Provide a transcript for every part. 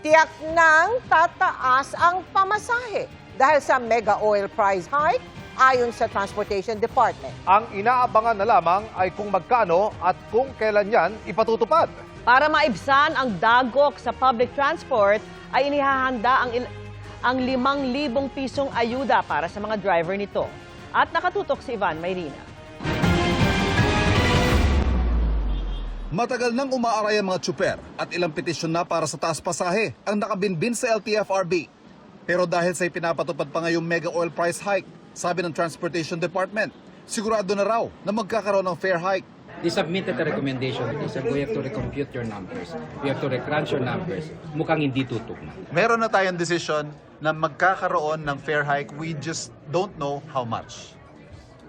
tiyak nang tataas ang pamasahe dahil sa mega oil price hike ayon sa Transportation Department. Ang inaabangan na lamang ay kung magkano at kung kailan yan ipatutupad. Para maibsan ang dagok sa public transport, ay inihahanda ang 5,000 pisong ayuda para sa mga driver nito. At nakatutok si Ivan Mayrina. Matagal nang umaaray ang mga tsuper at ilang petisyon na para sa taas pasahe ang nakabinbin sa LTFRB. Pero dahil sa ipinapatupad pa ngayong mega oil price hike, sabi ng Transportation Department, sigurado na raw na magkakaroon ng fare hike. They submitted a recommendation. They said, we have to recompute your numbers. We have to recrunch your numbers. Mukhang hindi tutugma. Meron na tayong decision na magkakaroon ng fare hike. We just don't know how much.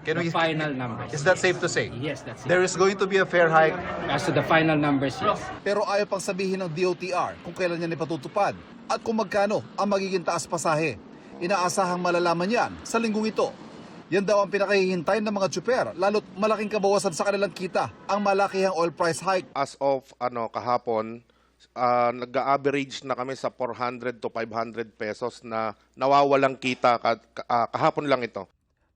The final numbers. Is that safe to say? Yes, that's it. There is going to be a fare hike. As to the final numbers, yes. Pero ayaw pang sabihin ng DOTR kung kailan yan ipatutupad at kung magkano ang magiging taas pasahe. Inaasahang malalaman yan sa linggong ito. Yan daw ang pinakahihintay ng mga tsuper, lalo't malaking kabawasan sa kanilang kita ang malakihang oil price hike. As of kahapon, nag-average na kami sa 400 to 500 pesos na nawawalang kita kahapon lang ito.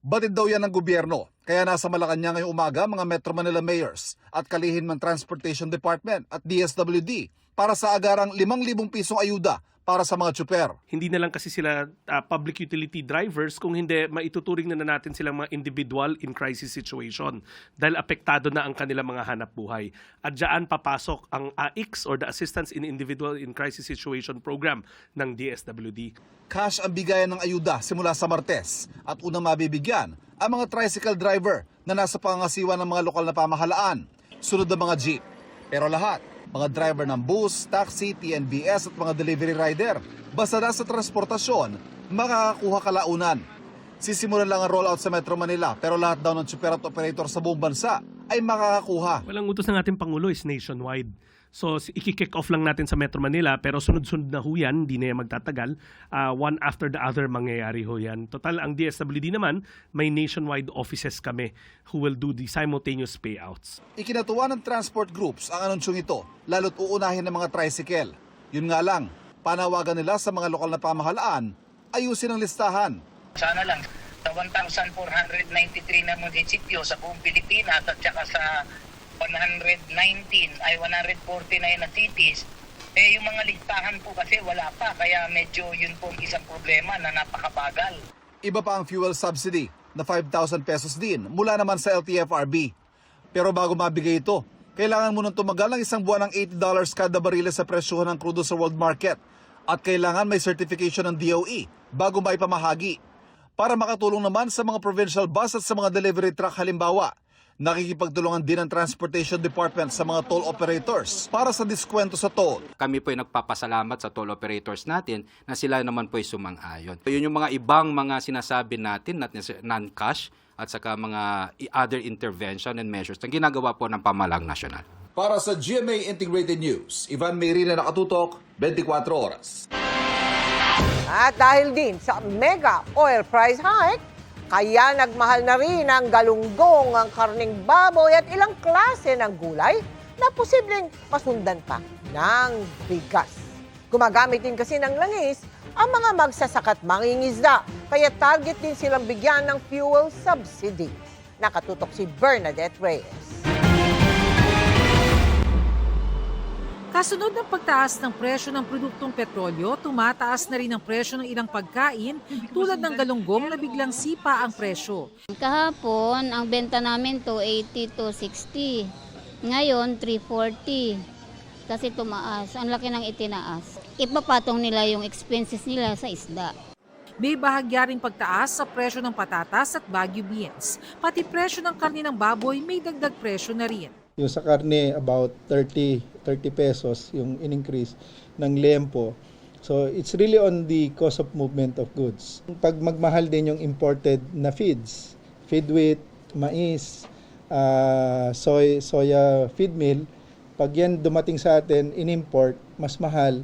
Batid daw yan ng gobyerno, kaya nasa Malacanang ngayong umaga mga Metro Manila mayors at kalihim ng Transportation Department at DSWD para sa agarang 5,000 pisong ayuda para sa mga tsuper. Hindi na lang kasi sila public utility drivers kung hindi maituturing na natin silang mga individual in crisis situation dahil apektado na ang kanilang mga hanap buhay. At diyan papasok ang AICS or the Assistance in Individual in Crisis Situation Program ng DSWD. Cash ang bigayan ng ayuda simula sa Martes at unang mabibigyan ang mga tricycle driver na nasa pangangasiwa ng mga lokal na pamahalaan, sunod ng mga jeep. Pero lahat, mga driver ng bus, taxi, TNBS at mga delivery rider, basta nasa transportasyon, makakakuha kalaunan. Sisimulan lang ang rollout sa Metro Manila pero lahat daw ng tsuper at operator sa buong bansa ay makakakuha. Walang utos ng ating Pangulo is nationwide. So, i-kick off lang natin sa Metro Manila pero sunod-sunod na ho yan, hindi na yan magtatagal. One after the other mangyayari ho yan. Total, ang DSWD naman, may nationwide offices kami who will do the simultaneous payouts. Ikinatuwa ng transport groups ang anunsyong ito, lalo't uunahin ng mga tricycle. Yun nga lang, panawagan nila sa mga lokal na pamahalaan, ayusin ang listahan. Sana lang sa 1,493 na munisipyo sa buong Pilipinas at saka sa 119 ay 149 na cities, yung mga listahan po kasi wala pa, kaya medyo yun po isang problema na napakabagal. Iba pa ang fuel subsidy na 5,000 pesos din mula naman sa LTFRB. Pero bago mabigay ito, kailangan mo nang tumagal ng isang buwan ng $80 kada bariles sa presyuhan ng krudo sa world market at kailangan may certification ng DOE bago maipamahagi. Para makatulong naman sa mga provincial bus at sa mga delivery truck halimbawa, nakikipagtulungan din ang Transportation Department sa mga toll operators para sa diskwento sa toll. Kami po ay nagpapasalamat sa toll operators natin na sila naman po ay sumang-ayon. Yun yung mga ibang mga sinasabi natin, non-cash at saka mga other intervention and measures na ginagawa po ng pamahalang nasyonal. Para sa GMA Integrated News, Ivan Mayrina, nakatutok, 24 oras. At dahil din sa mega oil price hike, kaya nagmahal na rin ang galunggong, ang karning baboy at ilang klase ng gulay na posibleng masundan pa ng bigas. Gumagamit din kasi ng langis ang mga magsasakat mangingisda, kaya target din silang bigyan ng fuel subsidy. Nakatutok si Bernadette Reyes. Kasunod ng pagtaas ng presyo ng produktong petrolyo, tumataas na rin ang presyo ng ilang pagkain tulad ng galunggong na biglang sipa ang presyo. Kahapon, ang benta namin 280 to 60. Ngayon, 340. Kasi tumaas. Ang laki ng itinaas. Ipapatong nila yung expenses nila sa isda. May bahagya ring pagtaas sa presyo ng patatas at Baguio beans. Pati presyo ng karne ng baboy may dagdag presyo na rin. Yung sa karne, about 30 pesos yung in-increase ng liempo. So it's really on the cost of movement of goods. Pag magmahal din yung imported na feeds, feed wheat, mais, soya feed meal, pag yan dumating sa atin in-import, mas mahal,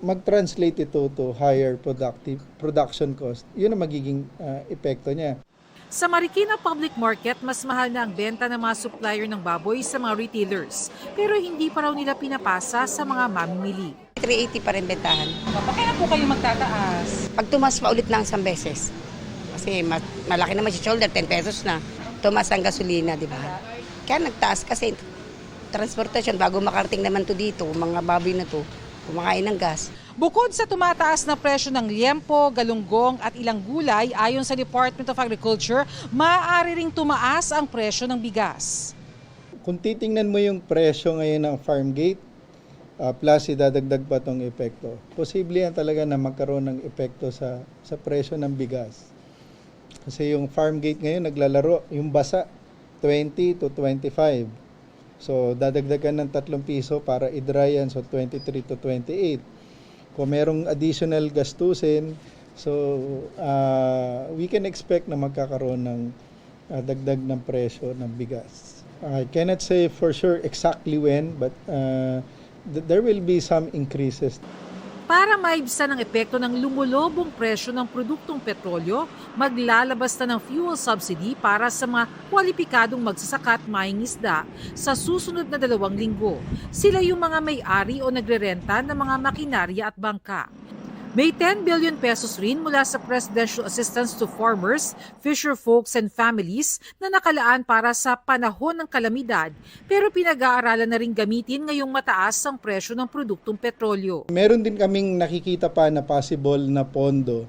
mag-translate ito to higher production cost. Yun ang magiging epekto niya. Sa Marikina Public Market, mas mahal na ang benta ng mga supplier ng baboy sa mga retailers. Pero hindi pa raw nila pinapasa sa mga mamimili. 380 pa rin bentahan. Kailan po kayo magtataas? Pag tumas pa ulit ng isang beses. Kasi malaki naman si shoulder, 10 pesos na. Tumas ang gasolina, di ba? Kaya nagtaas kasi transportation, bago makarating naman to dito, mga baboy na to, kumakain ng gas. Bukod sa tumataas na presyo ng liempo, galunggong at ilang gulay, ayon sa Department of Agriculture, maaari ring tumaas ang presyo ng bigas. Kung titingnan mo yung presyo ngayon ng farm gate, plus idadagdag pa itong epekto, posible yan talaga na magkaroon ng epekto sa presyo ng bigas. Kasi yung farm gate ngayon naglalaro, yung basa, 20 to 25. So dadagdagan ng 3 piso para i-dry yan, so 23 to 28. Kung merong additional gastusin, so we can expect na magkakaroon ng dagdag ng presyo ng bigas. I cannot say for sure exactly when, but there will be some increases. Para maibsan ang epekto ng lumulobong presyo ng produktong petrolyo, maglalabas na ng fuel subsidy para sa mga kwalipikadong magsasaka at mangingisda sa susunod na 2 linggo. Sila yung mga may-ari o nagrerenta ng mga makinarya at bangka. May 10 billion pesos rin mula sa Presidential Assistance to Farmers, Fisher Folks and Families na nakalaan para sa panahon ng kalamidad, pero pinag-aaralan na rin gamitin ngayong mataas ang presyo ng produktong petrolyo. Meron din kaming nakikita pa na possible na pondo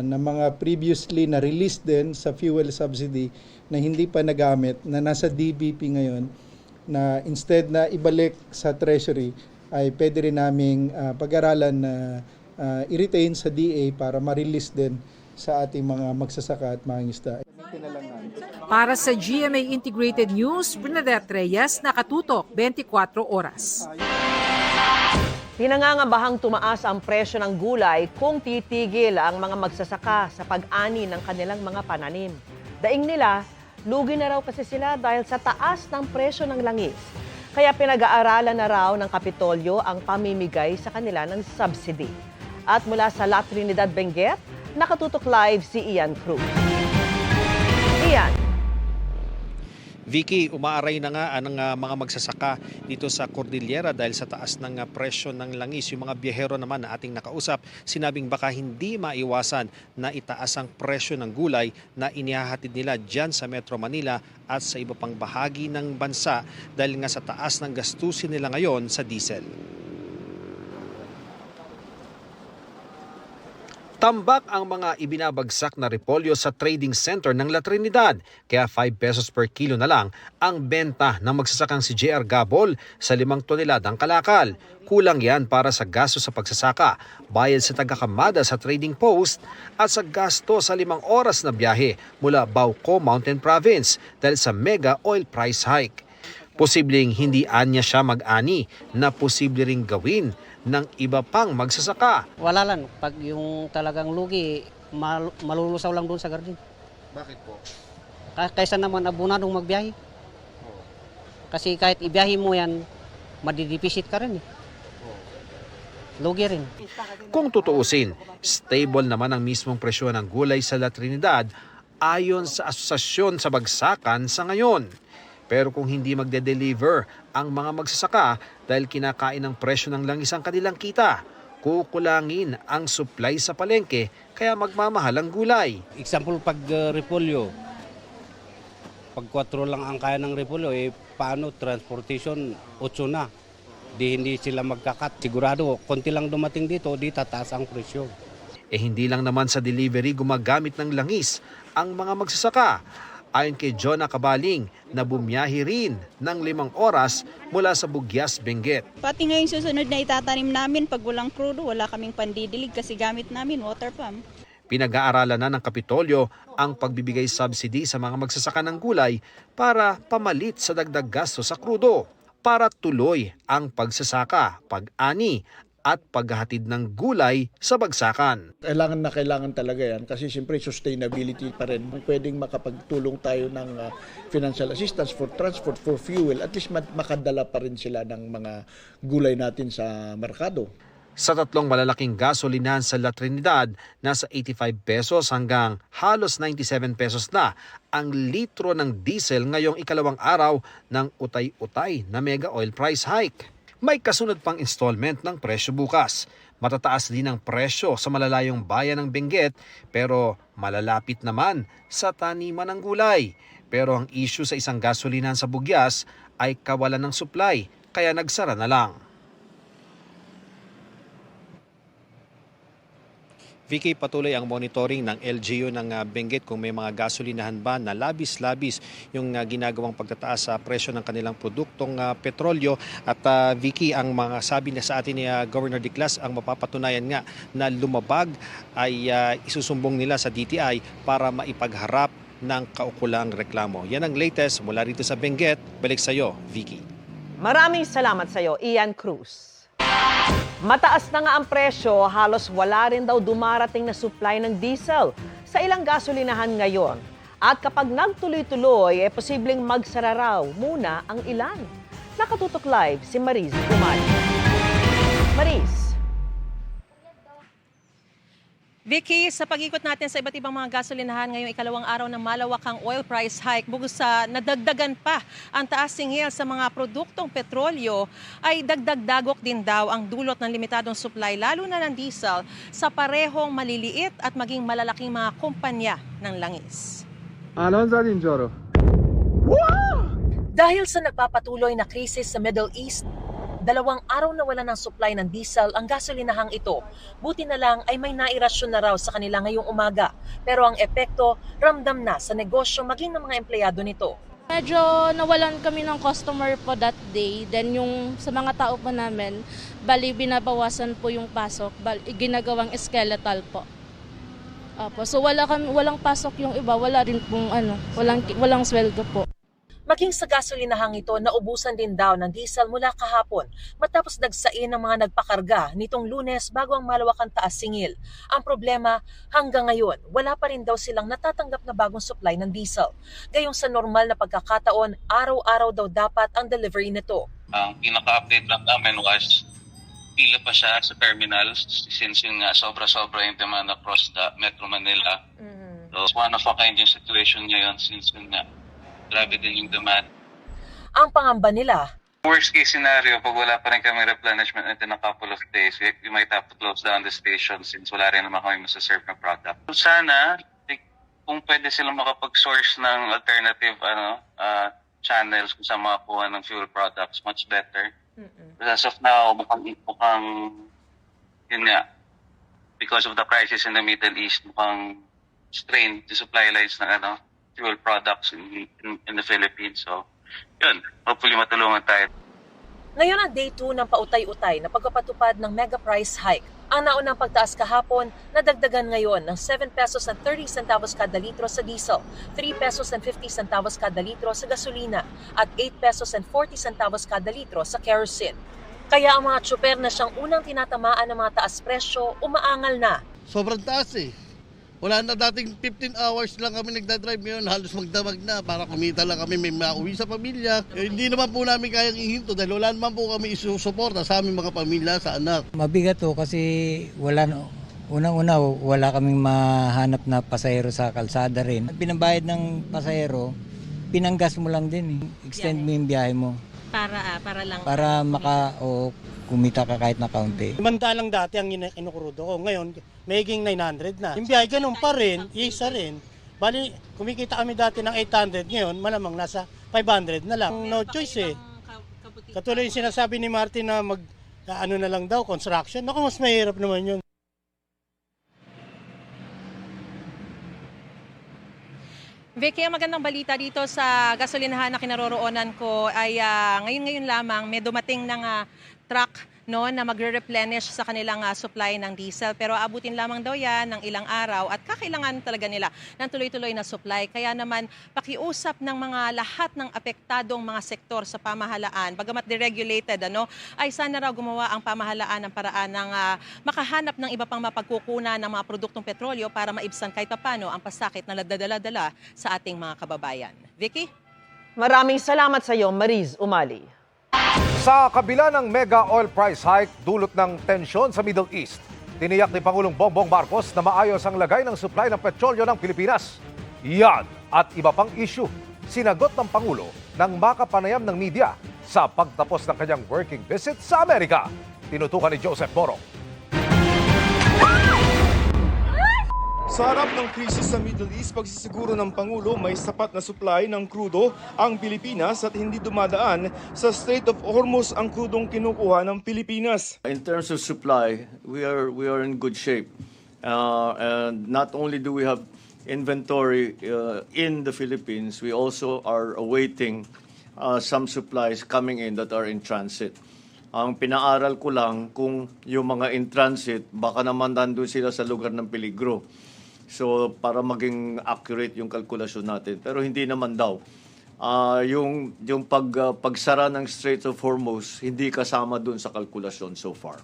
na mga previously na release din sa fuel subsidy na hindi pa nagamit, na nasa DBP ngayon, na instead na ibalik sa Treasury ay pwede rin naming pag-aralan na i-retain sa DA para ma-release din sa ating mga magsasaka at mangingisda. Para sa GMA Integrated News, Bernadette Reyes, nakatutok 24 oras. Pinangangabahang tumaas ang presyo ng gulay kung titigil ang mga magsasaka sa pag-ani ng kanilang mga pananim. Daing nila, lugi na raw kasi sila dahil sa taas ng presyo ng langis. Kaya pinag-aaralan na raw ng Kapitolyo ang pamimigay sa kanila ng subsidy. At mula sa La Trinidad, Benguet, nakatutok live si Ian Cruz. Ian. Vicky, umaaray na nga ang mga magsasaka dito sa Cordillera dahil sa taas ng presyo ng langis. Yung mga biyahero naman na ating nakausap, sinabing baka hindi maiwasan na itaas ang presyo ng gulay na inihahatid nila dyan sa Metro Manila at sa iba pang bahagi ng bansa dahil nga sa taas ng gastusin nila ngayon sa diesel. Tambak ang mga ibinabagsak na repolyo sa trading center ng La Trinidad, kaya 5 pesos per kilo na lang ang benta ng magsasakang si JR Gabol sa 5 toneladang kalakal. Kulang yan para sa gasto sa pagsasaka, bayad sa taga-kamada sa trading post at sa gasto sa 5 oras na biyahe mula Bauco Mountain Province dahil sa mega oil price hike. Posibleng hindi anya siya mag-ani na posible ring gawin ng iba pang magsasaka. Wala lang. Pag yung talagang lugi, malulusaw lang doon sa garden. Bakit po? Kaysa naman abunadong magbiyahe. Kasi kahit ibiyahe mo yan, madideficit ka rin. Lugi rin. Kung tutuusin, stable naman ang mismong presyo ng gulay sa La Trinidad ayon sa asosasyon sa bagsakan sa ngayon. Pero kung hindi magde-deliver ang mga magsasaka dahil kinakain ng presyo ng langis ang kanilang kita, kukulangin ang supply sa palengke kaya magmamahal ang gulay. Example, pag repolyo, pag 4 lang ang kaya ng repolyo, paano transportation 8 na? Hindi sila magkakat. Sigurado, konti lang dumating dito, di tataas ang presyo. Hindi lang naman sa delivery gumagamit ng langis ang mga magsasaka. Ayon kay Jonah Cabaling na bumiyahi rin ng 5 oras mula sa Bugyas, Benguet. Pati ngayong susunod na itatanim namin, pag walang crudo, wala kaming pandidilig kasi gamit namin water pump. Pinag-aaralan na ng Kapitolyo ang pagbibigay subsidy sa mga magsasaka ng gulay para pamalit sa dagdag gasto sa krudo, para tuloy ang pagsasaka, pag-ani at paghahatid ng gulay sa bagsakan. Kailangan talaga yan kasi siyempre sustainability pa rin. Pwedeng makapagtulong tayo ng financial assistance for transport, for fuel, at least makadala pa rin sila ng mga gulay natin sa merkado. Sa tatlong malalaking gasolinahan sa La Trinidad, nasa 85 pesos hanggang halos 97 pesos na ang litro ng diesel ngayong ikalawang araw ng utay-utay na mega oil price hike. May kasunod pang installment ng presyo bukas. Matataas din ang presyo sa malalayong bayan ng Benguet pero malalapit naman sa taniman ng gulay. Pero ang issue sa isang gasolinahan sa Bugyas ay kawalan ng supply kaya nagsara na lang. Vicky, patuloy ang monitoring ng LGU ng Benguet kung may mga gasolinahan ba na labis-labis yung ginagawang pagtataas sa presyo ng kanilang produktong petrolyo. At Vicky, ang mga sabi na sa atin ni Governor Diclas, ang mapapatunayan nga na lumabag ay isusumbong nila sa DTI para maipagharap ng kaukulang reklamo. Yan ang latest mula rito sa Benguet. Balik sa iyo, Vicky. Maraming salamat sa iyo, Ian Cruz. Mataas na nga ang presyo, halos wala rin daw dumarating na supply ng diesel sa ilang gasolinahan ngayon. At kapag nagtuloy-tuloy, posibleng magsara raw muna ang ilan. Nakatutok live si Mariz Umali. Mariz. Vicky, sa pag-ikot natin sa iba't ibang mga gasolinahan ngayong ikalawang araw ng malawakang oil price hike, bugos sa nadagdagan pa ang taas singil sa mga produktong petrolyo, ay dagdag-dagok din daw ang dulot ng limitadong supply, lalo na ng diesel, sa parehong maliliit at maging malalaking mga kumpanya ng langis. Dahil sa nagpapatuloy na krisis sa Middle East, 2 araw na wala ng supply ng diesel ang gasolinahang ito. Buti na lang ay may nairasyon na raw sa kanila ngayong umaga. Pero ang epekto, ramdam na sa negosyo maging ng mga empleyado nito. Medyo nawalan kami ng customer po that day. Then yung sa mga tao po namin, bali binabawasan po yung pasok, ginagawang skeletal po. So walang pasok yung iba, wala rin pong walang sweldo po. Maging sa gasolinahang ito, naubusan din daw ng diesel mula kahapon matapos dagsain ng mga nagpakarga nitong Lunes bago ang malawakang taas singil. Ang problema, hanggang ngayon, wala pa rin daw silang natatanggap na bagong supply ng diesel. Gayong sa normal na pagkakataon, araw-araw daw dapat ang delivery nito. Ang pinaka-update lang namin was pila pa siya sa terminals since yung sobra-sobra yung demand across the Metro Manila. So, one of a kind yung situation ngayon since yung grabe din yung demand. Ang pangamba nila, Worst case scenario, pag wala pa rin kami replenishment within a couple of days, we might have to close down the station since wala rin naman kami masaserve na product. So sana, kung pwede silang makapag-source ng alternative channels kung saan makakuha ng fuel products, much better. As of now, mukhang yun nga, because of the crisis in the Middle East, mukhang strained the supply lines ng fuel products in the Philippines. So, yun, hopefully matulungan tayo. Ngayon ang day 2 ng pautay-utay na pagpapatupad ng mega price hike. Ang naunang pagtaas kahapon, nadagdagan ngayon ng 7 pesos and 30 centavos kada litro sa diesel, 3 pesos and 50 centavos kada litro sa gasolina, at 8 pesos and 40 centavos kada litro sa kerosene. Kaya ang mga tsuper na siyang unang tinatamaan ng mga taas presyo, umaangal na. Sobrang taas eh. Wala na dating 15 hours lang kami nagdadrive ngayon, halos magdamag na para kumita lang kami, may mauwi sa pamilya. Hindi naman po namin kayang ihinto dahil wala naman po kami isusuporta sa aming mga pamilya, sa anak. Mabigat to kasi unang-una wala kaming mahanap na pasahero sa kalsada rin. Pinabayad ng pasahero, pinanggas mo lang din. Extend mo yung biyahe mo. Para lang. Para kumita ka kahit na kaunti. Manda lang dati ang inukrudo ko. Ngayon, maging 900 na. Yung biyahe ganun pa rin, isa rin. Bali, kumikita kami dati ng 800, ngayon malamang nasa 500 na lang. No choice eh. Katulad yung sinasabi ni Martin na na lang daw, construction. Naku, mas mahirap naman yun. Vicky, ang magandang balita dito sa gasolinahan na kinaroroonan ko ay ngayon lamang may dumating ng truck na magre-replenish sa kanilang supply ng diesel. Pero abutin lamang daw yan ng ilang araw at kakailangan talaga nila ng tuloy-tuloy na supply. Kaya naman pakiusap ng mga lahat ng apektadong mga sektor sa pamahalaan, bagamat deregulated, ay sana raw gumawa ang pamahalaan ng paraan ng makahanap ng iba pang mapagkukunan ng mga produktong petrolyo para maibsan kahit papano ang pasakit na nadadala-dala sa ating mga kababayan. Vicky? Maraming salamat sa iyo, Mariz Umali. Sa kabila ng mega oil price hike dulot ng tensyon sa Middle East, tiniyak ni Pangulong Bongbong Marcos na maayos ang lagay ng supply ng petrolyo ng Pilipinas. Yan at iba pang issue, sinagot ng Pangulo ng makapanayam ng media sa pagtapos ng kanyang working visit sa Amerika. Tinutukan ni Joseph Morong. Sa harap ng krisis sa Middle East, pagsisiguro ng Pangulo may sapat na supply ng krudo ang Pilipinas at hindi dumadaan sa Strait of Hormuz ang krudong kinukuha ng Pilipinas. In terms of supply, we are in good shape. And not only do we have inventory in the Philippines, we also are awaiting some supplies coming in that are in transit. Ang pinaaral ko lang kung yung mga in transit, baka naman nandun sila sa lugar ng peligro. So, para maging accurate yung kalkulasyon natin. Pero hindi naman daw. Yung pagsara ng Strait of Hormuz, hindi kasama dun sa kalkulasyon so far.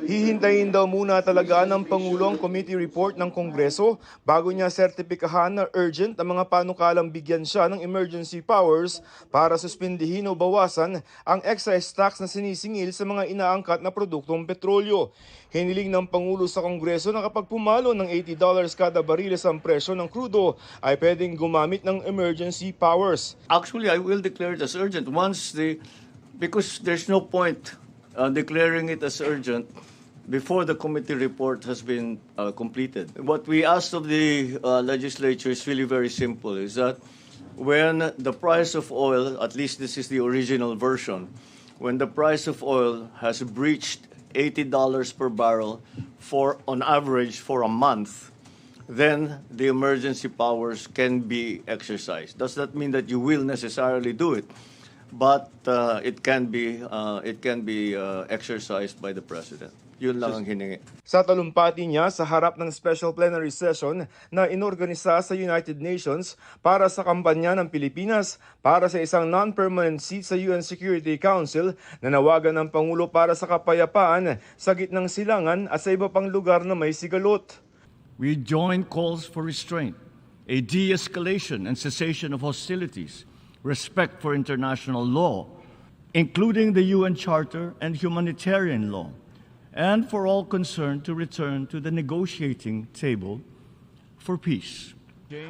Hihintayin daw muna talaga ng Pangulo ang committee report ng Kongreso bago niya sertipikahan na urgent ang mga panukalang bigyan siya ng emergency powers para suspindihin o bawasan ang excise tax na sinisingil sa mga inaangkat na produktong petrolyo. Hiniling ng Pangulo sa Kongreso na kapag pumalo ng $80 kada bariles ang presyo ng krudo ay pwedeng gumamit ng emergency powers. Actually, I will declare it as urgent because there's no point declaring it as urgent before the committee report has been completed. What we asked of the legislature is really very simple, is that when the price of oil, at least this is the original version, when the price of oil has breached $80 per barrel on average for a month, then the emergency powers can be exercised. Does that mean that you will necessarily do it? But it can be exercised by the President. Yun lang ang hiningi. Sa talumpati niya sa harap ng special plenary session na inorganisa sa United Nations para sa kampanya ng Pilipinas para sa isang non-permanent seat sa UN Security Council, nanawagan ng Pangulo para sa kapayapaan sa gitnang silangan at sa iba pang lugar na may sigalot. We join calls for restraint, a de-escalation and cessation of hostilities, respect for international law, including the UN Charter and humanitarian law, and for all concerned to return to the negotiating table for peace.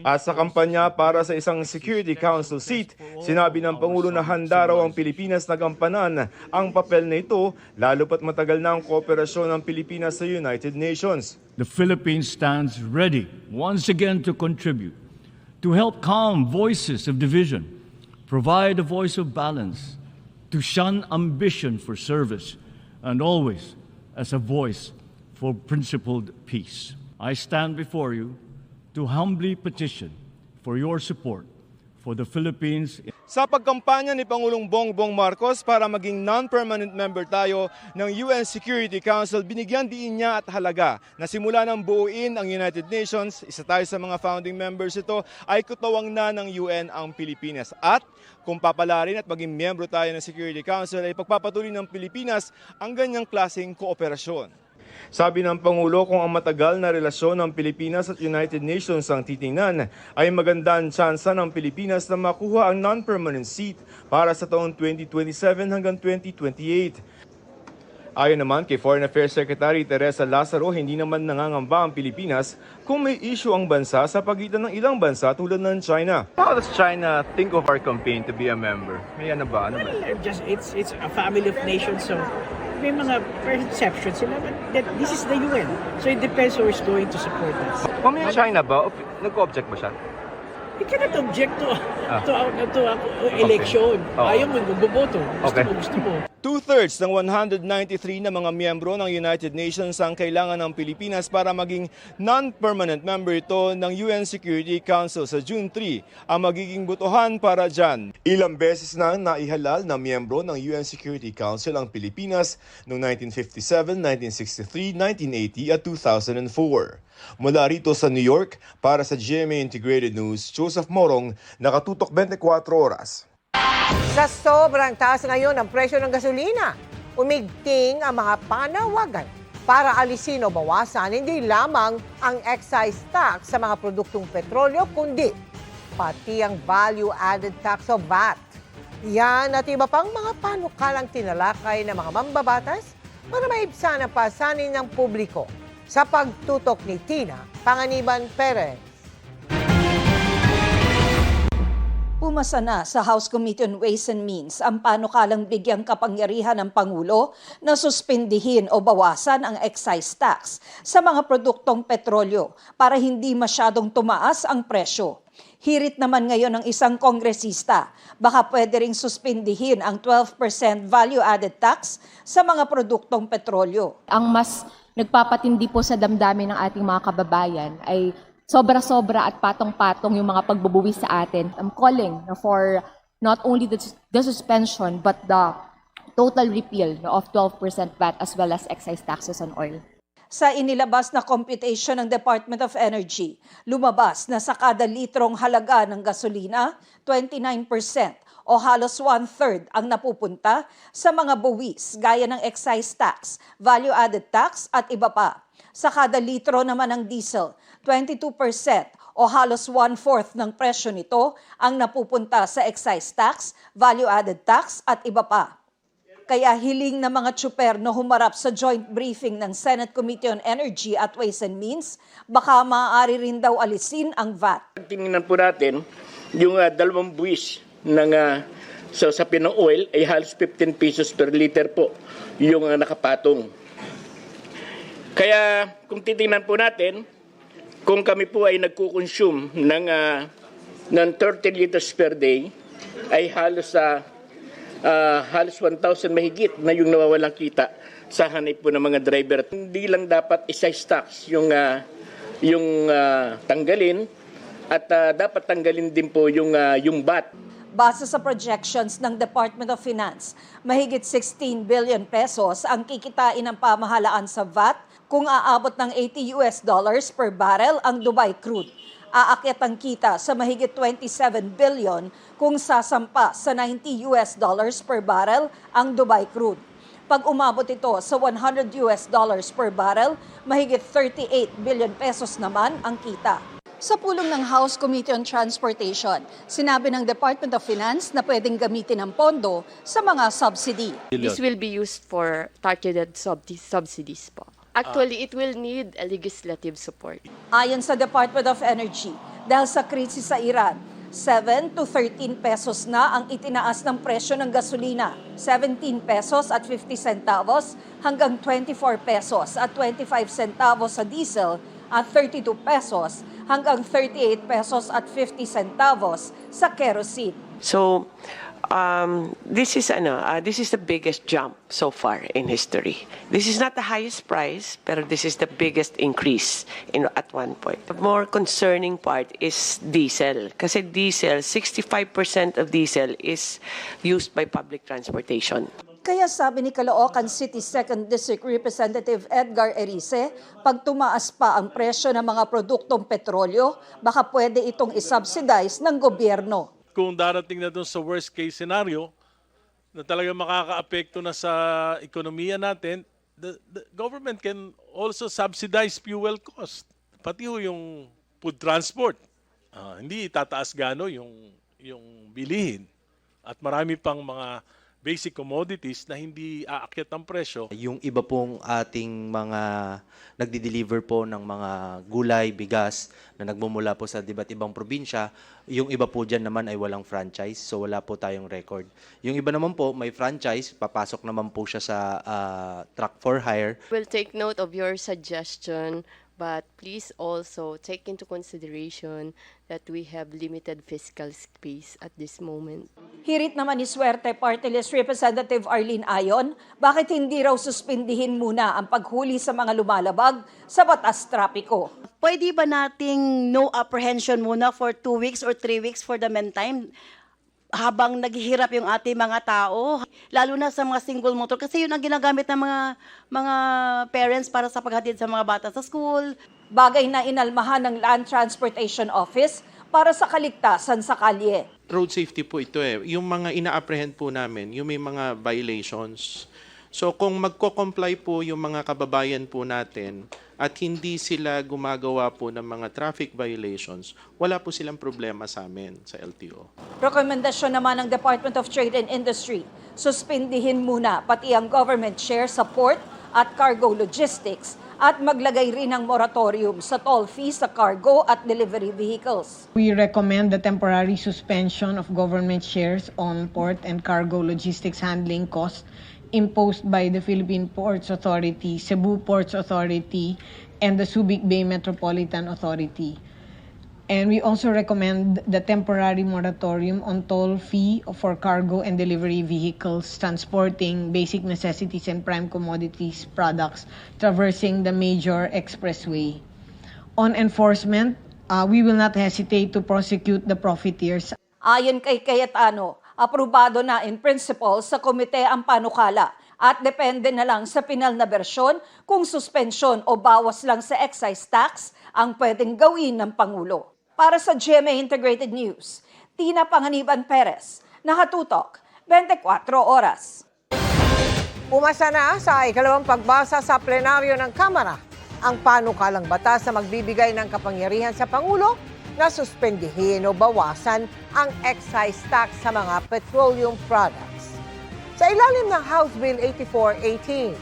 At sa kampanya para sa isang Security Council seat, sinabi ng Pangulo na handa raw ang Pilipinas na gampanan ang papel na ito, lalo pat matagal na ang kooperasyon ng Pilipinas sa United Nations. The Philippines stands ready once again to contribute, to help calm voices of division, provide a voice of balance, to shun ambition for service, and always as a voice for principled peace. I stand before you to humbly petition for your support for the Philippines. Sa pagkampanya ni Pangulong Bongbong Marcos para maging non-permanent member tayo ng UN Security Council, binigyan diin niya at halaga na simula ng buuin ang United Nations, isa tayo sa mga founding members ito, ay kutawang na ng UN ang Pilipinas. At kung papalarin at maging miyembro tayo ng Security Council, ay pagpapatuloy ng Pilipinas ang ganyang klaseng kooperasyon. Sabi ng Pangulo, kung ang matagal na relasyon ng Pilipinas at United Nations ang titingnan, ay magandang tsansa ng Pilipinas na makuha ang non-permanent seat para sa taong 2027 hanggang 2028. Ayon naman kay Foreign Affairs Secretary Teresa Lazaro, hindi naman nangangamba ang Pilipinas kung may issue ang bansa sa pagitan ng ilang bansa tulad ng China. How does China think of our campaign to be a member? May ano ba? Ano ba? It's a family of nations, so may mga perceptions sila, but this is the UN. So it depends who is going to support us. Kung may China ba, nag-object ba siya? You cannot object to election. Okay. Ayaw mo, magboboto. Gusto mo. 2/3 ng 193 na mga miyembro ng United Nations ang kailangan ng Pilipinas para maging non-permanent member ito ng UN Security Council. Sa June 3 ang magiging botohan para dyan. Ilang beses na naihalal na miyembro ng UN Security Council ang Pilipinas noong 1957, 1963, 1980 at 2004. Mula rito sa New York, para sa GMA Integrated News, Joseph Morong, nakatutok 24 oras. Sa sobrang taas ngayon ng presyo ng gasolina, umigting ang mga panawagan para alisin o bawasan hindi lamang ang excise tax sa mga produktong petrolyo, kundi pati ang value-added tax o VAT. Yan at iba pang mga panukalang tinalakay ng mga mambabatas para maibsan ang pasanin ng publiko. Sa pagtutok ni Tina Panganiban Perez. Pumasa na sa House Committee on Ways and Means ang panukalang bigyang kapangyarihan ng Pangulo na suspindihin o bawasan ang excise tax sa mga produktong petrolyo para hindi masyadong tumaas ang presyo. Hirit naman ngayon ng isang kongresista, baka pwede ring suspindihin ang 12% value-added tax sa mga produktong petrolyo. Ang mas nagpapatindi po sa damdamin ng ating mga kababayan ay sobra-sobra at patong-patong yung mga pagbubuwis sa atin. I'm calling for not only the suspension but the total repeal of 12% VAT as well as excise taxes on oil. Sa inilabas na computation ng Department of Energy, lumabas na sa kada litrong halaga ng gasolina, 29% o halos 1/3 ang napupunta sa mga buwis gaya ng excise tax, value-added tax at iba pa. Sa kada litro naman ng diesel, 22% o halos 1/4 ng presyo nito ang napupunta sa excise tax, value-added tax at iba pa. Kaya hiling ng mga tsuper na humarap sa joint briefing ng Senate Committee on Energy at Ways and Means, baka maaari rin daw alisin ang VAT. Tingnan po natin, yung dalawang buwis ng sa Pinong Oil ay halos 15 pesos per liter po yung nakapatong. Kaya kung titingnan po natin, kung kami po ay nagkukonsume ng 30 liters per day, ay halos 1,000 mahigit na yung nawawalang kita sa hanay po ng mga driver. Hindi lang dapat excise tax yung tanggalin at dapat tanggalin din po yung VAT. Base sa projections ng Department of Finance, mahigit 16 billion pesos ang kikitain ng pamahalaan sa VAT kung aabot ng $80 per barrel ang Dubai crude. Aakyat ang kita sa mahigit 27 billion kung sasampa sa $90 per barrel ang Dubai crude. Pag umabot ito sa $100 per barrel, mahigit 38 billion pesos naman ang kita. Sa pulong ng House Committee on Transportation, sinabi ng Department of Finance na pwedeng gamitin ang pondo sa mga subsidy. This will be used for targeted subsidies po. Actually, it will need a legislative support. Ayon sa Department of Energy, dahil sa krisis sa Iran, 7 to 13 pesos na ang itinaas ng presyo ng gasolina, 17 pesos at 50 centavos hanggang 24 pesos at 25 centavos sa diesel at 32 pesos hanggang 38 pesos at 50 centavos sa kerosene. So, this is the biggest jump so far in history. This is not the highest price, pero this is the biggest increase at one point. The more concerning part is diesel. Kasi diesel, 65% of diesel is used by public transportation. Kaya sabi ni Caloocan City 2nd District Representative Edgar Erice, pag tumaas pa ang presyo ng mga produktong petrolyo, baka pwede itong isubsidize ng gobyerno. Kung darating na doon sa worst case scenario, na talaga makaka-apekto na sa ekonomiya natin, the government can also subsidize fuel cost. Pati yung food transport. Hindi itataas gano yung bilihin. At marami pang mga basic commodities na hindi aakyat ang presyo. Yung iba pong ating mga nagdi-deliver po ng mga gulay, bigas na nagmumula po sa iba't ibang probinsya, yung iba po dyan naman ay walang franchise, so wala po tayong record. Yung iba naman po may franchise, papasok naman po siya sa truck for hire. We'll take note of your suggestion, but please also take into consideration that we have limited fiscal space at this moment. Hirit naman ni Suerte Party List Representative Arlene Ayon, bakit hindi raw suspindihin muna ang paghuli sa mga lumalabag sa batas trapiko? Pwede ba nating no apprehension muna for 2 weeks or 3 weeks for the meantime? Habang naghihirap yung ating mga tao, lalo na sa mga single motor, kasi yun ang ginagamit ng mga parents para sa paghatid sa mga bata sa school. Bagay na inalmahan ng Land Transportation Office para sa kaligtasan sa kalye. Road safety po ito eh. Yung mga ina-apprehend po namin, yung may mga violations. So kung magko-comply po yung mga kababayan po natin at hindi sila gumagawa po ng mga traffic violations, wala po silang problema sa amin sa LTO. Rekomendasyon naman ng Department of Trade and Industry, suspindihin muna pati ang government share sa port at cargo logistics at maglagay rin ng moratorium sa toll fees sa cargo at delivery vehicles. We recommend the temporary suspension of government shares on port and cargo logistics handling costs imposed by the Philippine Ports Authority, Cebu Ports Authority, and the Subic Bay Metropolitan Authority. And we also recommend the temporary moratorium on toll fee for cargo and delivery vehicles transporting basic necessities and prime commodities products traversing the major expressway. On enforcement, we will not hesitate to prosecute the profiteers. Ayon kay Cayetano, aprobado na in principle sa komite ang panukala at depende na lang sa pinal na bersyon kung suspensyon o bawas lang sa excise tax ang pwedeng gawin ng Pangulo. Para sa GMA Integrated News, Tina Panganiban Perez, nakatutok 24 oras. Umasa na sa ikalawang pagbasa sa plenaryo ng Kamara ang panukalang batas na magbibigay ng kapangyarihan sa Pangulo na suspendihin o bawasan ang excise tax sa mga petroleum products. Sa ilalim ng House Bill 8418,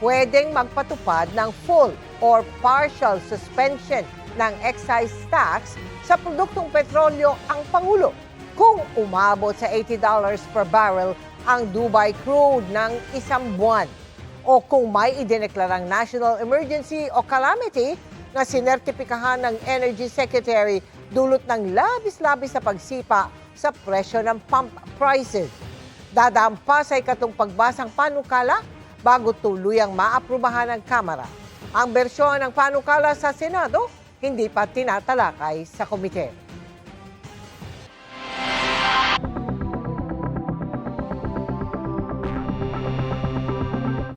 pwedeng magpatupad ng full or partial suspension ng excise tax sa produktong petrolyo ang Pangulo kung umabot sa $80 per barrel ang Dubai crude ng isang buwan o kung may idineklarang national emergency o calamity na sinertipikahan ng Energy Secretary dulot ng labis-labis na pagsipa sa presyo ng pump prices. Dadampa sa ikatong pagbasang panukala bago tuluyang maaprubahan ng Kamara. Ang bersyon ng panukala sa Senado hindi pa tinatalakay sa komite.